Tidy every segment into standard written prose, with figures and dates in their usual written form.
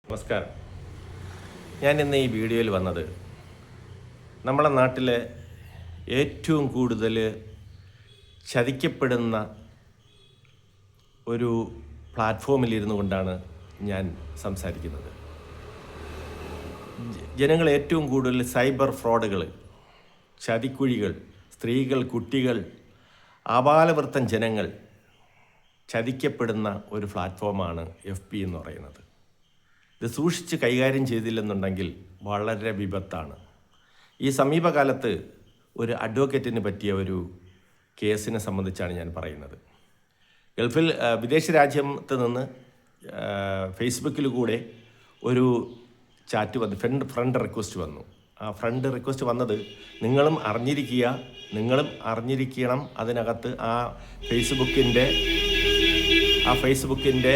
നമസ്കാരം. ഞാൻ ഇന്ന് ഈ വീഡിയോയിൽ വന്നത് നമ്മുടെ നാട്ടിലെ ഏറ്റവും കൂടുതൽ ചതിക്കപ്പെടുന്ന ഒരു പ്ലാറ്റ്ഫോമിൽ ഇരുന്നു കൊണ്ടാണ് ഞാൻ സംസാരിക്കുന്നത്. ജനങ്ങൾ ഏറ്റവും കൂടുതൽ സൈബർ ഫ്രോഡുകൾ, ചതിക്കുഴികൾ, സ്ത്രീകൾ, കുട്ടികൾ, ആബാലവൃത്തം ജനങ്ങൾ ചതിക്കപ്പെടുന്ന ഒരു പ്ലാറ്റ്ഫോമാണ് FB എന്ന് പറയുന്നത്. ഇത് സൂക്ഷിച്ച് കൈകാര്യം ചെയ്തില്ലെന്നുണ്ടെങ്കിൽ വളരെ വിപത്താണ്. ഈ സമീപകാലത്ത് ഒരു അഡ്വക്കേറ്റിന് പറ്റിയ ഒരു കേസിനെ സംബന്ധിച്ചാണ് ഞാൻ പറയുന്നത്. ഗൾഫിൽ വിദേശ രാജ്യത്ത് നിന്ന് ഫേസ്ബുക്കിൽ കൂടെ ഒരു ചാറ്റ് വന്നു, ഫ്രണ്ട് റിക്വസ്റ്റ് വന്നു. ആ ഫ്രണ്ട് റിക്വസ്റ്റ് വന്നത് നിങ്ങളും അറിഞ്ഞിരിക്കണം. അതിനകത്ത് ആ ഫേസ്ബുക്കിൻ്റെ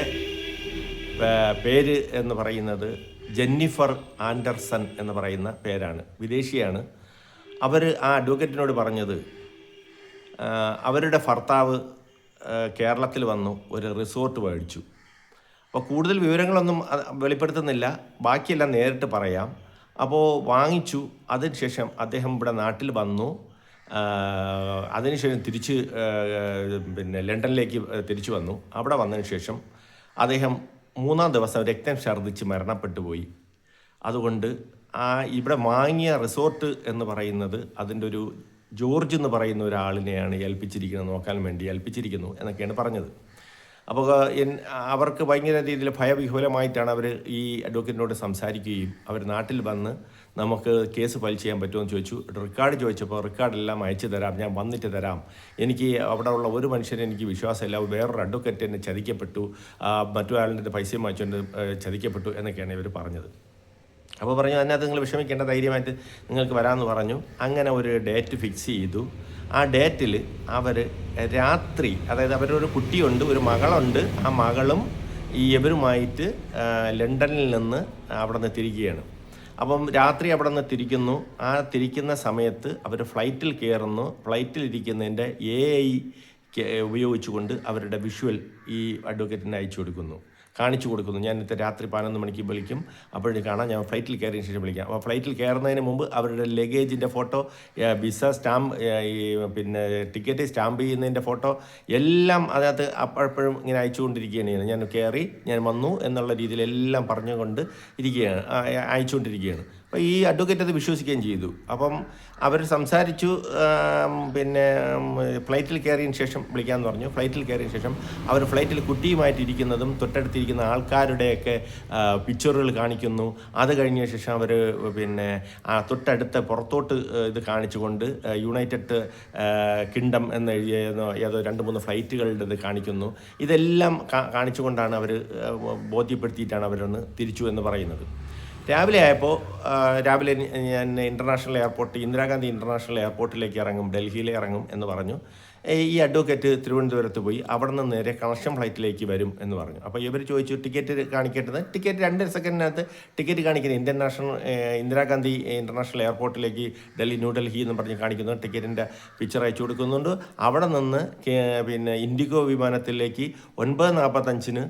പേര് എന്ന് പറയുന്നത് ജെന്നിഫർ ആൻഡർസൺ എന്ന് പറയുന്ന പേരാണ്, വിദേശിയാണ്. അവർ ആ അഡ്വക്കേറ്റിനോട് പറഞ്ഞത് അവരുടെ ഭർത്താവ് കേരളത്തിൽ വന്നു ഒരു റിസോർട്ട് മേടിച്ചു. അപ്പോൾ കൂടുതൽ വിവരങ്ങളൊന്നും വെളിപ്പെടുത്തുന്നില്ല, ബാക്കിയെല്ലാം നേരിട്ട് പറയാം. അപ്പോൾ വാങ്ങിച്ചു. അതിനുശേഷം അദ്ദേഹം ഇവിടെ നാട്ടിൽ വന്നു. അതിനുശേഷം തിരിച്ച് ലണ്ടനിലേക്ക് തിരിച്ചു വന്നു. അവിടെ വന്നതിന് ശേഷം അദ്ദേഹം 3-ാം ദിവസം രക്തം ഛർദ്ദിച്ച് മരണപ്പെട്ടു പോയി. അതുകൊണ്ട് ഇവിടെ വാങ്ങിയ റിസോർട്ട് എന്ന് പറയുന്നത് അതിൻ്റെ ഒരു ജോർജ് എന്ന് പറയുന്ന ഒരാളിനെയാണ് നോക്കാൻ വേണ്ടി ഏൽപ്പിച്ചിരിക്കുന്നു എന്നൊക്കെയാണ് പറഞ്ഞത്. അപ്പോൾ അവർക്ക് ഭയങ്കര രീതിയിൽ ഭയവിഹുലമായിട്ടാണ് അവർ ഈ അഡ്വക്കേറ്റിനോട് സംസാരിക്കുകയും അവർ നാട്ടിൽ വന്ന് നമുക്ക് കേസ് ഫയൽ ചെയ്യാൻ പറ്റുമെന്ന് ചോദിച്ചു. റെക്കോർഡ് ചോദിച്ചപ്പോൾ റെക്കോർഡെല്ലാം അയച്ചു തരാം, ഞാൻ വന്നിട്ട് തരാം, എനിക്ക് അവിടെ ഉള്ള ഒരു മനുഷ്യനെ എനിക്ക് വിശ്വാസമില്ല, വേറൊരു അഡ്വക്കേറ്റ് എന്നെ ചതിക്കപ്പെട്ടു, മറ്റൊരാളിൻ്റെ പൈസയും വാങ്ങിച്ചുകൊണ്ട് ചതിക്കപ്പെട്ടു എന്നൊക്കെയാണ് ഇവർ പറഞ്ഞത്. അപ്പോൾ പറഞ്ഞു അതിനകത്ത് നിങ്ങൾ വിഷമിക്കേണ്ട, ധൈര്യമായിട്ട് നിങ്ങൾക്ക് വരാമെന്ന് പറഞ്ഞു. അങ്ങനെ ഒരു ഡേറ്റ് ഫിക്സ് ചെയ്തു. ആ ഡേറ്റിൽ അവർ രാത്രി, അതായത് അവരൊരു കുട്ടിയുണ്ട്, ഒരു മകളുണ്ട്, ആ മകളും ഇവരുമായിട്ട് ലണ്ടനിൽ നിന്ന് അവിടെ നിന്ന് തിരിക്കുകയാണ്. അപ്പം രാത്രി അവിടെ നിന്ന് തിരിക്കുന്ന സമയത്ത് അവർ ഫ്ലൈറ്റിൽ കയറുന്നു. ഫ്ലൈറ്റിലിരിക്കുന്നതിൻ്റെ AI ഉപയോഗിച്ചുകൊണ്ട് അവരുടെ വിഷ്വൽ ഈ അഡ്വക്കേറ്റിന് കാണിച്ചു കൊടുക്കുന്നു. ഞാൻ ഇന്നത്തെ രാത്രി 11 മണിക്ക് വിളിക്കും, അപ്പോഴേക്കും കാണാം, ഞാൻ ഫ്ലൈറ്റിൽ കയറിയതിന് ശേഷം വിളിക്കാം. അപ്പോൾ ഫ്ലൈറ്റിൽ കയറുന്നതിന് മുമ്പ് അവരുടെ ലഗേജിൻ്റെ photo, visa stamp, ticket stamp ചെയ്യുന്നതിൻ്റെ ഫോട്ടോ എല്ലാം അതിനകത്ത് അപ്പോഴപ്പോഴും ഇങ്ങനെ അയച്ചുകൊണ്ടിരിക്കുകയാണ്. ഞാൻ കയറി, ഞാൻ വന്നു എന്നുള്ള രീതിയിലെല്ലാം പറഞ്ഞുകൊണ്ട് അയച്ചുകൊണ്ടിരിക്കുകയാണ്. അപ്പോൾ ഈ അഡ്വക്കേറ്റ് അത് വിശ്വസിക്കുകയും ചെയ്തു. അപ്പം അവർ സംസാരിച്ചു. ഫ്ലൈറ്റിൽ കയറിയതിന് ശേഷം വിളിക്കാമെന്ന് പറഞ്ഞു. ഫ്ലൈറ്റിൽ കയറിയതിന് ശേഷം അവർ ഫ്ലൈറ്റിൽ കുട്ടിയുമായിട്ടിരിക്കുന്നതും തൊട്ടടുത്തിരിക്കുന്ന ആൾക്കാരുടെയൊക്കെ പിക്ചറുകൾ കാണിക്കുന്നു. അത് കഴിഞ്ഞ ശേഷം അവർ തൊട്ടടുത്ത പുറത്തോട്ട് ഇത് കാണിച്ചുകൊണ്ട് യുണൈറ്റഡ് കിങ്ഡം എന്ന് എഴുതിയ ഏതോ 2-3 ഫ്ലൈറ്റുകളുടെ ഇത് കാണിക്കുന്നു. ഇതെല്ലാം കാണിച്ചുകൊണ്ടാണ് അവർ ബോധ്യപ്പെടുത്തിയിട്ടാണ് അവരൊന്ന് തിരിച്ചു എന്ന് പറയുന്നത്. രാവിലെ ഞാൻ ഇൻ്റർനാഷണൽ എയർപോർട്ട്, ഇന്ദിരാഗാന്ധി ഇൻ്റർനാഷണൽ എയർപോർട്ടിലേക്ക് ഇറങ്ങും, ഡൽഹിയിൽ ഇറങ്ങും എന്ന് പറഞ്ഞു. ഈ അഡ്വക്കേറ്റ് തിരുവനന്തപുരത്ത് പോയി അവിടെ നിന്ന് നേരെ കണക്ഷൻ ഫ്ലൈറ്റിലേക്ക് വരും എന്ന് പറഞ്ഞു. അപ്പോൾ ഇവർ ചോദിച്ചു ടിക്കറ്റ് കാണിക്കേണ്ടത്. ടിക്കറ്റ് 2 സെക്കൻഡിനകത്ത് ടിക്കറ്റ് കാണിക്കുന്നത് ഇന്ദിരാഗാന്ധി ഇൻ്റർനാഷണൽ എയർപോർട്ടിലേക്ക് ന്യൂഡൽഹി എന്ന് പറഞ്ഞ് കാണിക്കുന്നു. ടിക്കറ്റിൻ്റെ പിക്ചർ അയച്ചു കൊടുക്കുന്നുണ്ട്. അവിടെ നിന്ന് ഇൻഡിഗോ വിമാനത്തിലേക്ക് 9:45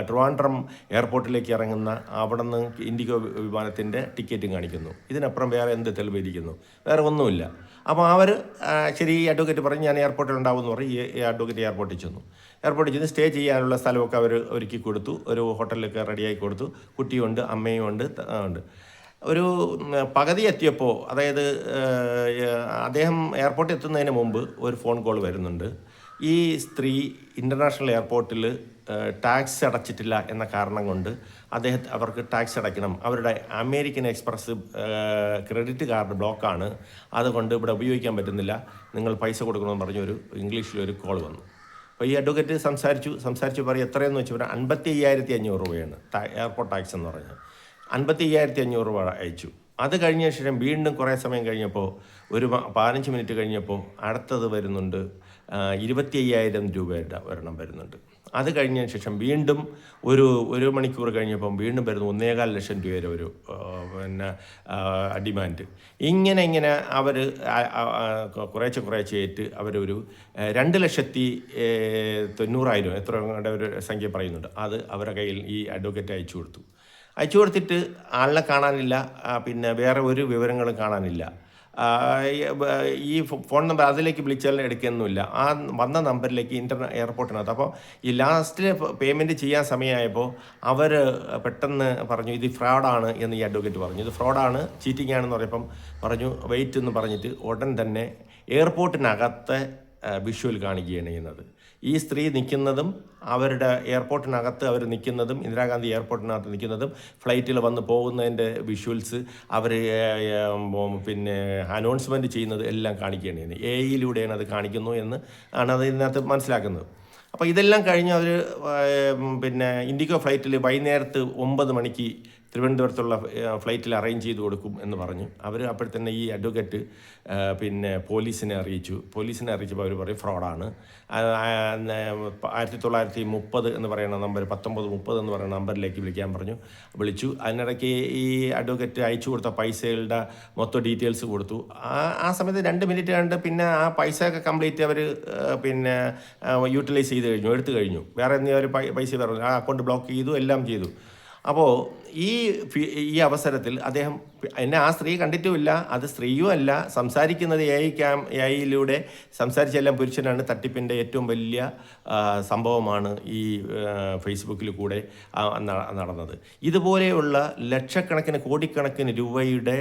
ട്രിവാൻഡ്രം എയർപോർട്ടിലേക്ക് ഇറങ്ങുന്ന അവിടെ നിന്ന് ഇൻഡിഗോ വിമാനത്തിൻ്റെ ടിക്കറ്റും കാണിക്കുന്നു. ഇതിനപ്പുറം വേറെ എന്ത് തെളിവിരിക്കുന്നു? വേറെ ഒന്നുമില്ല. അപ്പോൾ അവർ ശരി, ഈ അഡ്വക്കേറ്റ് പറഞ്ഞ് ഞാൻ എയർപോർട്ടിൽ ഉണ്ടാവുമെന്ന് പറഞ്ഞ് ഈ അഡ്വക്കേറ്റ് എയർപോർട്ടിൽ ചെന്ന് സ്റ്റേ ചെയ്യാനുള്ള സ്ഥലമൊക്കെ അവർ ഒരുക്കി കൊടുത്തു. ഒരു ഹോട്ടലിലൊക്കെ റെഡിയാക്കി കൊടുത്തു. കുട്ടിയുണ്ട്, അമ്മയും ഉണ്ട്. ഒരു പകുതി എത്തിയപ്പോൾ, അതായത് അദ്ദേഹം എയർപോർട്ടിൽ എത്തുന്നതിന് മുമ്പ് ഒരു ഫോൺ കോൾ വരുന്നുണ്ട്. ഈ സ്ത്രീ ഇൻ്റർനാഷണൽ എയർപോർട്ടിൽ ടാക്സ് അടച്ചിട്ടില്ല എന്ന കാരണം കൊണ്ട് അവർക്ക് ടാക്സ് അടയ്ക്കണം. അവരുടെ അമേരിക്കൻ എക്സ്പ്രസ് ക്രെഡിറ്റ് കാർഡ് ബ്ലോക്കാണ്, അതുകൊണ്ട് ഇവിടെ ഉപയോഗിക്കാൻ പറ്റുന്നില്ല, നിങ്ങൾ പൈസ കൊടുക്കണമെന്ന് പറഞ്ഞൊരു ഇംഗ്ലീഷിലൊരു കോൾ വന്നു. അപ്പോൾ ഈ അഡ്വക്കേറ്റ് സംസാരിച്ച് പറയും എത്രയെന്ന് വെച്ചാൽ 55,500 രൂപയാണ് എയർപോർട്ട് ടാക്സ് എന്ന് പറഞ്ഞാൽ. 55,500 രൂപ അയച്ചു. അത് കഴിഞ്ഞ ശേഷം വീണ്ടും കുറേ സമയം കഴിഞ്ഞപ്പോൾ, ഒരു 15 മിനിറ്റ് കഴിഞ്ഞപ്പോൾ അടുത്തത് വരുന്നുണ്ട്, 25,000 രൂപയുടെ ഒരെണ്ണം വരുന്നുണ്ട്. അത് കഴിഞ്ഞതിന് ശേഷം വീണ്ടും ഒരു മണിക്കൂർ കഴിഞ്ഞപ്പം വീണ്ടും വരുന്നു 1.25 ലക്ഷം രൂപയുടെ ഒരു ഡിമാൻഡ്. ഇങ്ങനെ അവർ കുറേശ്ശെയായിട്ട് അവരൊരു 2,90,000 എത്ര ഒരു സംഖ്യ പറയുന്നുണ്ട്. അത് അവരുടെ കയ്യിൽ ഈ അഡ്വക്കേറ്റ് അയച്ചു കൊടുത്തു. അയച്ചു കൊടുത്തിട്ട് ആളിനെ കാണാനില്ല, പിന്നെ വേറെ ഒരു വിവരങ്ങളും കാണാനില്ല. ആ, ഈ ഫോൺ നമ്പർ അതിലേക്ക് വിളിച്ചാൽ എടുക്കുകയൊന്നുമില്ല. ആ വന്ന നമ്പറിലേക്ക് എയർപോർട്ടിനകത്ത്. അപ്പോൾ ഈ ലാസ്റ്റിൽ പേയ്മെൻറ്റ് ചെയ്യാൻ സമയമായപ്പോൾ അവർ പെട്ടെന്ന് പറഞ്ഞു ഇത് ഫ്രോഡാണ് എന്ന് ഈ അഡ്വക്കേറ്റ് പറഞ്ഞു. ഇത് ഫ്രോഡാണ്, ചീറ്റിംഗ് ആണെന്ന് പറഞ്ഞപ്പം പറഞ്ഞു വെയിറ്റ് എന്ന് പറഞ്ഞിട്ട് ഉടൻ തന്നെ എയർപോർട്ടിനകത്തെ വിഷ്വൽ കാണിക്കുകയാണ് ചെയ്യുന്നത്. ഈ സ്ത്രീ നിൽക്കുന്നതും അവരുടെ എയർപോർട്ടിനകത്ത് അവർ നിൽക്കുന്നതും, ഇന്ദിരാഗാന്ധി എയർപോർട്ടിനകത്ത് നിൽക്കുന്നതും, ഫ്ലൈറ്റിൽ വന്ന് പോകുന്നതിൻ്റെ വിഷ്വൽസ് അവർ പിന്നെ അനൗൺസ്മെൻറ്റ് ചെയ്യുന്നത് എല്ലാം കാണിക്കുകയാണ് ചെയ്യുന്നത്. AI-യിലൂടെയാണ് അത് കാണിക്കുന്നു എന്ന് ആണ് അത് ഇതിനകത്ത് മനസ്സിലാക്കുന്നത്. അപ്പോൾ ഇതെല്ലാം കഴിഞ്ഞ് അവർ പിന്നെ ഇൻഡിഗോ ഫ്ലൈറ്റിൽ വൈകുന്നേരത്ത് 9 മണിക്ക് തിരുവനന്തപുരത്തുള്ള ഫ്ലൈറ്റിൽ അറേഞ്ച് ചെയ്ത് കൊടുക്കും എന്ന് പറഞ്ഞു. അവർ അപ്പോഴത്തന്നെ ഈ അഡ്വക്കേറ്റ് പിന്നെ പോലീസിനെ അറിയിച്ചപ്പോൾ അവർ പറയും ഫ്രോഡാണ്. 1930 എന്ന് പറയുന്ന നമ്പർ 1930 എന്ന് പറയുന്ന നമ്പറിലേക്ക് വിളിക്കാൻ പറഞ്ഞു. വിളിച്ചു. അതിനിടയ്ക്ക് ഈ അഡ്വക്കേറ്റ് അയച്ചു കൊടുത്ത പൈസകളുടെ മൊത്തം ഡീറ്റെയിൽസ് കൊടുത്തു. ആ സമയത്ത് 2 മിനിറ്റ് കണ്ട് പിന്നെ ആ പൈസയൊക്കെ കംപ്ലീറ്റ് അവർ പിന്നെ യൂട്ടിലൈസ് ചെയ്ത് കഴിഞ്ഞു, എടുത്തു കഴിഞ്ഞു. വേറെ എന്തെങ്കിലും അവർ പൈസ പറഞ്ഞു, ആ അക്കൗണ്ട് ബ്ലോക്ക് ചെയ്തു, എല്ലാം ചെയ്തു. അപ്പോൾ ഈ അവസരത്തിൽ അദ്ദേഹം എന്നെ ആ സ്ത്രീ കണ്ടിട്ടുമില്ല, അത് സ്ത്രീയും അല്ല, സംസാരിക്കുന്നത് AI-യിലൂടെ സംസാരിച്ചെല്ലാം പുരുഷനാണ്. തട്ടിപ്പിൻ്റെ ഏറ്റവും വലിയ സംഭവമാണ് ഈ ഫേസ്ബുക്കിൽ കൂടെ നടന്നത്. ഇതുപോലെയുള്ള ലക്ഷക്കണക്കിന് കോടിക്കണക്കിന് രൂപയുടെ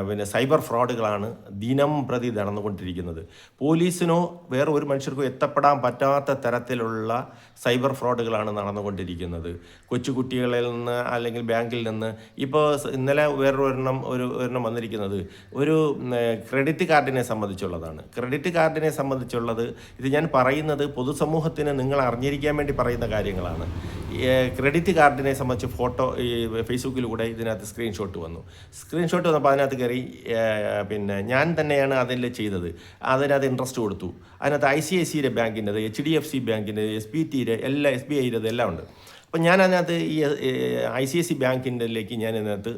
പിന്നെ സൈബർ ഫ്രോഡുകളാണ് ദിനം പ്രതി നടന്നുകൊണ്ടിരിക്കുന്നത്. പോലീസിനോ വേറെ ഒരു മനുഷ്യർക്കോ എത്തപ്പെടാൻ പറ്റാത്ത തരത്തിലുള്ള സൈബർ ഫ്രോഡുകളാണ് നടന്നുകൊണ്ടിരിക്കുന്നത്. കൊച്ചുകുട്ടികളിൽ നിന്ന് അല്ലെങ്കിൽ ബാങ്കിൽ നിന്ന്. ഇപ്പോൾ ഇന്നലെ ഒരെണ്ണം വന്നിരിക്കുന്നത് ഒരു ക്രെഡിറ്റ് കാർഡിനെ സംബന്ധിച്ചുള്ളതാണ്. ക്രെഡിറ്റ് കാർഡിനെ സംബന്ധിച്ചുള്ളത് ഇത് ഞാൻ പറയുന്നത് പൊതുസമൂഹത്തിന് നിങ്ങൾ അറിഞ്ഞിരിക്കാൻ വേണ്ടി പറയുന്ന കാര്യങ്ങളാണ്. ക്രെഡിറ്റ് കാർഡിനെ സംബന്ധിച്ച് ഫോട്ടോ ഈ ഫേസ്ബുക്കിലൂടെ ഇതിനകത്ത് സ്ക്രീൻഷോട്ട് വന്നപ്പോൾ അതിനകത്ത് കയറി പിന്നെ ഞാൻ തന്നെയാണ് അതിൽ ചെയ്തത്. അതിനകത്ത് ഇൻട്രസ്റ്റ് കൊടുത്തു. അതിനകത്ത് ICICI ബാങ്കിൻ്റെത്, HDFC ബാങ്കിൻ്റെ, SBTയുടെ എല്ലാ SBIയുടെ എല്ലാം ഉണ്ട്. അപ്പം ഞാൻ അതിനകത്ത് ഈ ICICI ബാങ്കിൻ്റെലേക്ക് ഞാൻ ഇതിനകത്ത്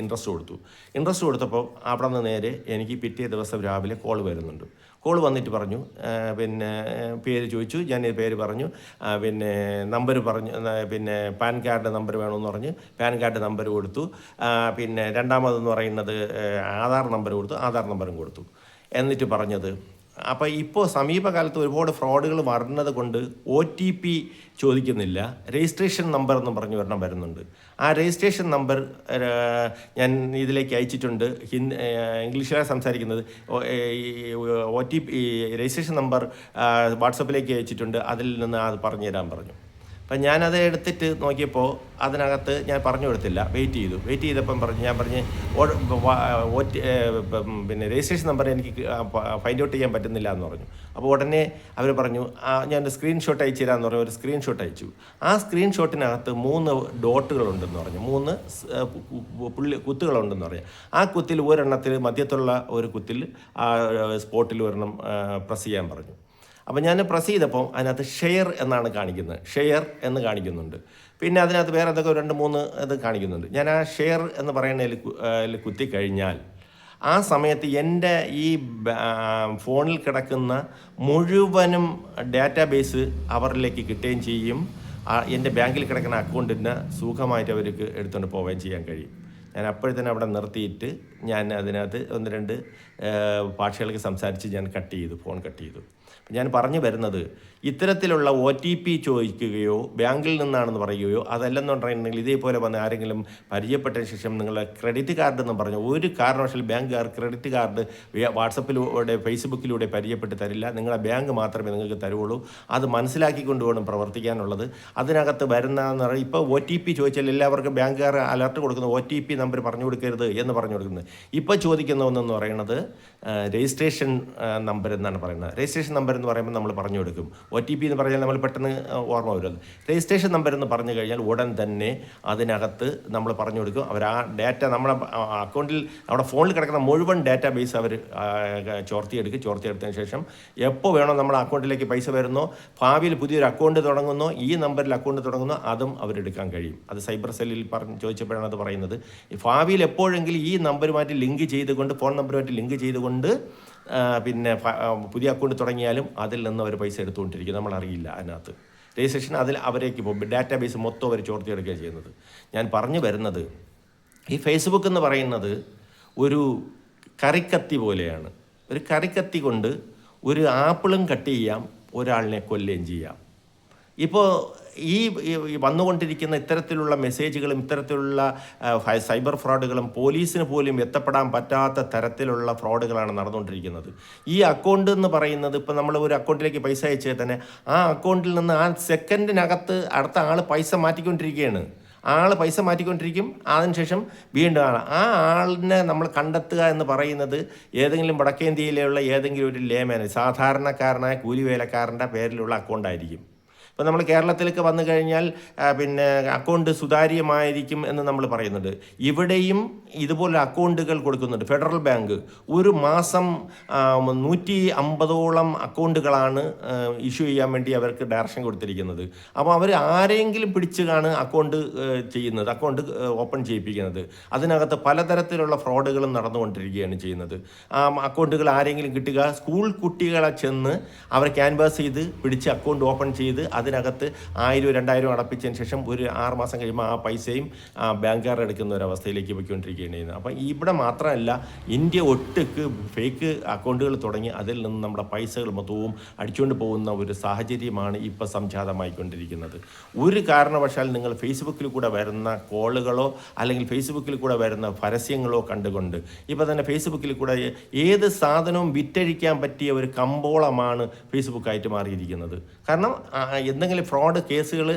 ഇൻട്രസ്റ്റ് കൊടുത്തപ്പോൾ അവിടെ നിന്ന് നേരെ എനിക്ക് പിറ്റേ ദിവസം രാവിലെ കോൾ വരുന്നുണ്ട്. കോൾ വന്നിട്ട് പറഞ്ഞു, പിന്നെ പേര് ചോദിച്ചു, ഞാൻ പേര് പറഞ്ഞു, പിന്നെ നമ്പർ പറഞ്ഞു, പിന്നെ പാൻ കാർഡ് നമ്പർ വേണമെന്ന് പറഞ്ഞ് പാൻ കാർഡ് നമ്പർ കൊടുത്തു. പിന്നെ രണ്ടാമതെന്ന് പറയുന്നത് ആധാർ നമ്പറും കൊടുത്തു. എന്നിട്ട് പറഞ്ഞത്, അപ്പോൾ ഇപ്പോൾ സമീപകാലത്ത് ഒരുപാട് ഫ്രോഡുകൾ വരുന്നത് കൊണ്ട് OTP ചോദിക്കുന്നില്ല, രജിസ്ട്രേഷൻ നമ്പർ എന്ന് പറഞ്ഞ് ഒരെണ്ണം വരുന്നുണ്ട്. ആ രജിസ്ട്രേഷൻ നമ്പർ ഞാൻ ഇതിലേക്ക് അയച്ചിട്ടുണ്ട്. ഇംഗ്ലീഷിലാണ് സംസാരിക്കുന്നത്. OTP രജിസ്ട്രേഷൻ നമ്പർ വാട്സപ്പിലേക്ക് അയച്ചിട്ടുണ്ട്. അതിൽ നിന്ന് അത് പറഞ്ഞു തരാൻ പറഞ്ഞു. അപ്പം ഞാനത് എടുത്തിട്ട് നോക്കിയപ്പോൾ അതിനകത്ത് ഞാൻ പറഞ്ഞു കൊടുത്തില്ല. വെയിറ്റ് ചെയ്തപ്പം ഞാൻ പറഞ്ഞ് പിന്നെ രജിസ്ട്രേഷൻ നമ്പർ എനിക്ക് ഫൈൻഡ് ഔട്ട് ചെയ്യാൻ പറ്റുന്നില്ല എന്ന് പറഞ്ഞു. അപ്പോൾ ഉടനെ അവർ പറഞ്ഞു ഞാൻ സ്ക്രീൻഷോട്ട് അയച്ചു തരാമെന്ന് പറഞ്ഞു. ഒരു സ്ക്രീൻഷോട്ട് അയച്ചു. ആ സ്ക്രീൻഷോട്ടിനകത്ത് 3 ഡോട്ടുകളുണ്ടെന്ന് പറഞ്ഞു, 3 കുത്തുകളുണ്ടെന്ന് പറഞ്ഞു. ആ കുത്തിൽ ഒരെണ്ണത്തിൽ മധ്യത്തുള്ള ഒരു കുത്തിൽ ആ സ്പോട്ടിൽ ഒരെണ്ണം പ്രസ് ചെയ്യാൻ പറഞ്ഞു. അപ്പോൾ ഞാൻ പ്രസ് ചെയ്തപ്പോൾ അതിനകത്ത് ഷെയർ എന്നാണ് കാണിക്കുന്നത്, ഷെയർ എന്ന് കാണിക്കുന്നുണ്ട്. പിന്നെ അതിനകത്ത് വേറെ എന്തൊക്കെ 2-3 ഇത് കാണിക്കുന്നുണ്ട്. ഞാൻ ആ ഷെയർ എന്ന് പറയുന്നതിൽ കുത്തിക്കഴിഞ്ഞാൽ ആ സമയത്ത് എൻ്റെ ഈ ഫോണിൽ കിടക്കുന്ന മുഴുവനും ഡാറ്റാബേസ് അവരിലേക്ക് കിട്ടുകയും ചെയ്യും. എൻ്റെ ബാങ്കിൽ കിടക്കുന്ന അക്കൗണ്ടിന് സുഖമായിട്ട് അവർക്ക് എടുത്തുകൊണ്ട് പോവുകയും ചെയ്യാൻ കഴിയും. ഞാൻ അപ്പോഴത്തന്നെ അവിടെ നിർത്തിയിട്ട് ഞാൻ അതിനകത്ത് 1-2 ഭാഷകൾക്ക് സംസാരിച്ച് ഞാൻ ഫോൺ കട്ട് ചെയ്തു. ഞാൻ പറഞ്ഞു വരുന്നത്, ഇത്തരത്തിലുള്ള OTP ചോദിക്കുകയോ ബാങ്കിൽ നിന്നാണെന്ന് പറയുകയോ അതല്ലെന്നുണ്ടെങ്കിൽ ഇതേപോലെ വന്ന് ആരെങ്കിലും പരിചയപ്പെട്ടതിന് ശേഷം നിങ്ങളുടെ ക്രെഡിറ്റ് കാർഡ് എന്ന് പറഞ്ഞു ഒരു കാരണവശാൽ ബാങ്കുകാർ ക്രെഡിറ്റ് കാർഡ് വാട്സപ്പിലൂടെ ഫേസ്ബുക്കിലൂടെ പരിചയപ്പെട്ട് തരില്ല. നിങ്ങളുടെ ബാങ്ക് മാത്രമേ നിങ്ങൾക്ക് തരുള്ളൂ. അത് മനസ്സിലാക്കിക്കൊണ്ട് വേണം പ്രവർത്തിക്കാനുള്ളത്. അതിനകത്ത് വരുന്നതെന്ന് പറഞ്ഞാൽ ഇപ്പോൾ OTP ചോദിച്ചാൽ എല്ലാവർക്കും ബാങ്കുകാർ അലർട്ട് കൊടുക്കുന്നത് OTP നമ്പർ പറഞ്ഞു കൊടുക്കരുത് എന്ന് പറഞ്ഞു കൊടുക്കുന്നത്. ഇപ്പോൾ ചോദിക്കുന്ന ഒന്നെന്ന് പറയുന്നത് രജിസ്ട്രേഷൻ നമ്പർ എന്നാണ് പറയുന്നത്. രജിസ്ട്രേഷൻ നമ്പർ എന്ന് പറയുമ്പോൾ നമ്മൾ പറഞ്ഞു കൊടുക്കും. OTP എന്ന് പറഞ്ഞാൽ നമ്മൾ പെട്ടെന്ന് ഓർമ്മ വരുന്നത്. രജിസ്ട്രേഷൻ നമ്പർ എന്ന് പറഞ്ഞു കഴിഞ്ഞാൽ ഉടൻ തന്നെ അതിനകത്ത് നമ്മൾ പറഞ്ഞു കൊടുക്കും. അവർ ആ ഡാറ്റ നമ്മളെ അക്കൗണ്ടിൽ നമ്മുടെ ഫോണിൽ കിടക്കുന്ന മുഴുവൻ ഡാറ്റാ ബേസ് അവർ ചോർത്തിയെടുത്തതിന് ശേഷം എപ്പോൾ വേണോ നമ്മുടെ അക്കൗണ്ടിലേക്ക് പൈസ വരുന്നോ, ഭാവിയിൽ പുതിയൊരു അക്കൗണ്ട് തുടങ്ങുന്നോ, ഈ നമ്പറിൽ അക്കൗണ്ട് തുടങ്ങുന്നോ അതും അവരെടുക്കാൻ കഴിയും. അത് സൈബർ സെല്ലിൽ ചോദിച്ചപ്പോഴാണ് അത് പറയുന്നത്. ഭാവിയിൽ എപ്പോഴെങ്കിലും ഈ നമ്പറുമായിട്ട് ലിങ്ക് ചെയ്തുകൊണ്ട്, ഫോൺ നമ്പറുമായിട്ട് ലിങ്ക് ചെയ്തുകൊണ്ട് പിന്നെ പുതിയ അക്കൗണ്ട് തുടങ്ങിയാലും അതിൽ നിന്ന് അവർ പൈസ എടുത്തുകൊണ്ടിരിക്കും. നമ്മളറിയില്ല. അതിനകത്ത് രജിസ്ട്രേഷൻ അതിൽ അവരേക്ക് പോകും, ഡാറ്റാബേസ് മൊത്തം അവർ ചോർത്തിയെടുക്കുകയാണ് ചെയ്യുന്നത്. ഞാൻ പറഞ്ഞു വരുന്നത്, ഈ ഫേസ്ബുക്ക് എന്ന് പറയുന്നത് ഒരു കറിക്കത്തി പോലെയാണ്. ഒരു കറിക്കത്തി കൊണ്ട് ഒരു ആപ്പിളും കട്ട് ചെയ്യാം, ഒരാളിനെ കൊല്ലുകയും ചെയ്യാം. ഇപ്പോൾ ഈ വന്നുകൊണ്ടിരിക്കുന്ന ഇത്തരത്തിലുള്ള മെസ്സേജുകളും ഇത്തരത്തിലുള്ള സൈബർ ഫ്രോഡുകളും പോലീസിന് പോലും എത്തപ്പെടാൻ പറ്റാത്ത തരത്തിലുള്ള ഫ്രോഡുകളാണ് നടന്നുകൊണ്ടിരിക്കുന്നത്. ഈ അക്കൗണ്ട് എന്ന് പറയുന്നത്, ഇപ്പോൾ നമ്മൾ ഒരു അക്കൗണ്ടിലേക്ക് പൈസ അയച്ചാൽ തന്നെ ആ അക്കൗണ്ടിൽ നിന്ന് ആ സെക്കൻഡിനകത്ത് അടുത്ത ആൾ പൈസ മാറ്റിക്കൊണ്ടിരിക്കുകയാണ്. ആൾ പൈസ മാറ്റിക്കൊണ്ടിരിക്കും, അതിനുശേഷം വീണ്ടും ആ ആളിനെ നമ്മൾ കണ്ടെത്തുക എന്ന് പറയുന്നത് ഏതെങ്കിലും വടക്കേന്ത്യയിലുള്ള ഏതെങ്കിലും ഒരു ലേമാൻ, സാധാരണക്കാരനായ കൂലിവേലക്കാരൻ്റെ പേരിലുള്ള അക്കൗണ്ടായിരിക്കും. ഇപ്പോൾ നമ്മൾ കേരളത്തിലേക്ക് വന്നു കഴിഞ്ഞാൽ പിന്നെ അക്കൗണ്ട് സുതാര്യമായിരിക്കും എന്ന് നമ്മൾ പറയുന്നുണ്ട്. ഇവിടെയും ഇതുപോലെ അക്കൗണ്ടുകൾ കൊടുക്കുന്നുണ്ട്. ഫെഡറൽ ബാങ്ക് ഒരു മാസം 150ഓളം അക്കൗണ്ടുകളാണ് ഇഷ്യൂ ചെയ്യാൻ വേണ്ടി അവർക്ക് ഡയറക്ഷൻ കൊടുത്തിരിക്കുന്നത്. അപ്പോൾ അവർ ആരെങ്കിലും പിടിച്ചാണ് അക്കൗണ്ട് ചെയ്യുന്നത്, അക്കൗണ്ട് ഓപ്പൺ ചെയ്യിപ്പിക്കുന്നത്. അതിനകത്ത് പലതരത്തിലുള്ള ഫ്രോഡുകളും നടന്നുകൊണ്ടിരിക്കുകയാണ് ചെയ്യുന്നത്. അക്കൗണ്ടുകൾ ആരെങ്കിലും കിട്ടുക, സ്കൂൾ കുട്ടികളെ ചെന്ന് അവർ ക്യാൻവാസ് ചെയ്ത് പിടിച്ച് അക്കൗണ്ട് ഓപ്പൺ ചെയ്ത് അതിനകത്ത് 1000-2000 അടപ്പിച്ചതിന് ശേഷം ഒരു 6 മാസം കഴിയുമ്പോൾ ആ പൈസയും ബാങ്കുകാർ എടുക്കുന്ന ഒരു അവസ്ഥയിലേക്ക് പോയിക്കൊണ്ടിരിക്കുകയാണ് ചെയ്യുന്നത്. അപ്പം ഇവിടെ മാത്രമല്ല, ഇന്ത്യ ഒട്ടുക്ക് ഫേക്ക് അക്കൗണ്ടുകൾ തുടങ്ങി അതിൽ നിന്ന് നമ്മുടെ പൈസകൾ മൊത്തവും അടിച്ചുകൊണ്ട് പോകുന്ന ഒരു സാഹചര്യമാണ് ഇപ്പോൾ സംജാതമായിക്കൊണ്ടിരിക്കുന്നത്. ഒരു കാരണവശാൽ നിങ്ങൾ ഫേസ്ബുക്കിൽ കൂടെ വരുന്ന കോളുകളോ അല്ലെങ്കിൽ ഫേസ്ബുക്കിൽ കൂടെ വരുന്ന പരസ്യങ്ങളോ കണ്ടുകൊണ്ട്, ഇപ്പോൾ തന്നെ ഫേസ്ബുക്കിൽ കൂടെ ഏത് സാധനവും വിറ്റഴിക്കാൻ പറ്റിയ ഒരു കമ്പോളമാണ് ഫേസ്ബുക്കായിട്ട് മാറിയിരിക്കുന്നത്. കാരണം എന്തെങ്കിലും ഫ്രോഡ് കേസുകൾ,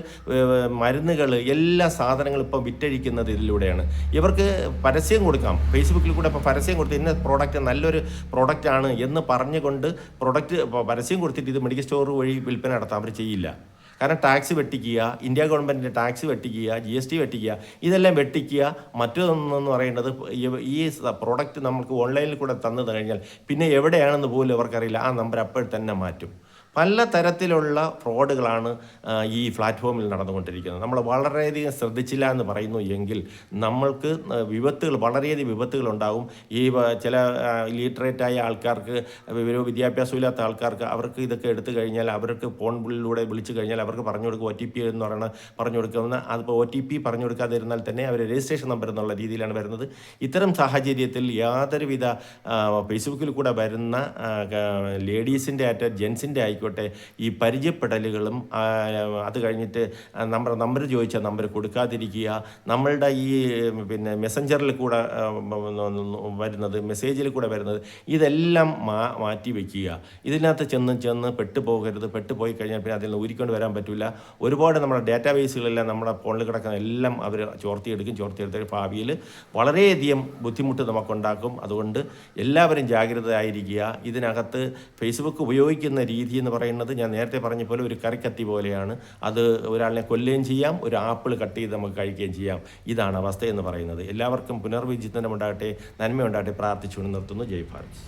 മരുന്നുകൾ, എല്ലാ സാധനങ്ങളും ഇപ്പോൾ വിറ്റഴിക്കുന്നത് ഇതിലൂടെയാണ്. ഇവർക്ക് പരസ്യം കൊടുക്കാം, ഫേസ്ബുക്കിൽ കൂടെ ഇപ്പോൾ പരസ്യം കൊടുത്ത് ഇന്ന പ്രോഡക്റ്റ് നല്ലൊരു പ്രോഡക്റ്റാണ് എന്ന് പറഞ്ഞുകൊണ്ട് പരസ്യം കൊടുത്തിട്ട് ഇത് മെഡിക്കൽ സ്റ്റോർ വഴി വിൽപ്പന നടത്താം. അവർ ചെയ്യില്ല. കാരണം ടാക്സ് വെട്ടിക്കുക, ഇന്ത്യ ഗവൺമെൻറ്റിൻ്റെ ടാക്സ് വെട്ടിക്കുക, GST വെട്ടിക്കുക, ഇതെല്ലാം വെട്ടിക്കുക. മറ്റൊന്നെന്ന് പറയുന്നത്, ഈ പ്രോഡക്റ്റ് നമുക്ക് ഓൺലൈനിൽ കൂടെ തന്നു കഴിഞ്ഞാൽ പിന്നെ എവിടെയാണെന്ന് പോലും അവർക്കറിയില്ല. ആ നമ്പർ അപ്പോൾ തന്നെ മാറ്റും. പല തരത്തിലുള്ള ഫ്രോഡുകളാണ് ഈ പ്ലാറ്റ്ഫോമിൽ നടന്നുകൊണ്ടിരിക്കുന്നത്. നമ്മൾ വളരെയധികം ശ്രദ്ധിച്ചില്ല എന്ന് പറയുന്നു എങ്കിൽ നമ്മൾക്ക് വളരെയധികം വിപത്തുകളുണ്ടാകും. ഈ ചില ലിറ്ററേറ്റായ ആൾക്കാർക്ക്, വിദ്യാഭ്യാസം ഇല്ലാത്ത ആൾക്കാർക്ക്, അവർക്ക് ഇതൊക്കെ എടുത്തു കഴിഞ്ഞാൽ അവർക്ക് ഫോണിലൂടെ വിളിച്ചു കഴിഞ്ഞാൽ അവർക്ക് പറഞ്ഞു കൊടുക്കുക, OTP എന്ന് പറയുന്നത് പറഞ്ഞു കൊടുക്കുന്ന, അതിപ്പോൾ OTP പറഞ്ഞു കൊടുക്കാതിരുന്നാൽ തന്നെ അവർ രജിസ്ട്രേഷൻ നമ്പർ എന്നുള്ള രീതിയിലാണ് വരുന്നത്. ഇത്തരം സാഹചര്യത്തിൽ യാതൊരുവിധ ഫേസ്ബുക്കിൽ കൂടെ വരുന്ന ലേഡീസിൻ്റെ ആയിട്ട് ജെൻസിൻ്റെ ആയിക്കോട്ടെ ഈ പരിചയപ്പെടലുകളും അത് കഴിഞ്ഞിട്ട് നമ്പർ ചോദിച്ചാൽ നമ്പർ കൊടുക്കാതിരിക്കുക, നമ്മളുടെ ഈ പിന്നെ മെസ്സഞ്ചറിൽ കൂടെ വരുന്നത്, മെസ്സേജിൽ കൂടെ വരുന്നത്, ഇതെല്ലാം മാറ്റി വയ്ക്കുക. ഇതിനകത്ത് ചെന്ന് പെട്ടുപോയി കഴിഞ്ഞാൽ പിന്നെ അതിൽ നിന്ന് ഊരിക്കൊണ്ട് വരാൻ പറ്റില്ല. ഒരുപാട് നമ്മുടെ ഡാറ്റാബേസുകളെല്ലാം നമ്മുടെ ഫോണിൽ കിടക്കുന്ന എല്ലാം അവർ ചോർത്തിയെടുത്ത് ഭാവിയിൽ വളരെയധികം ബുദ്ധിമുട്ട് നമുക്കുണ്ടാക്കും. അതുകൊണ്ട് എല്ലാവരും ജാഗ്രതയായിരിക്കുക. ഇതിനകത്ത് ഫേസ്ബുക്ക് ഉപയോഗിക്കുന്ന രീതി എന്ന് പറയുന്നത് ഞാൻ നേരത്തെ പറഞ്ഞ പോലെ ഒരു കറിക്കത്തി പോലെയാണ്. അത് ഒരാളിനെ കൊല്ലുകയും ചെയ്യാം, ഒരു ആപ്പിൾ കട്ട് ചെയ്ത് നമുക്ക് കഴിക്കുകയും ചെയ്യാം. ഇതാണ് അവസ്ഥ എന്ന് പറയുന്നത്. എല്ലാവർക്കും പുനർവിചിന്തനം ഉണ്ടാകട്ടെ, നന്മ ഉണ്ടാകട്ടെ പ്രാർത്ഥിച്ചുകൊണ്ട് നിർത്തുന്നു. ജയ് ഭാരത്.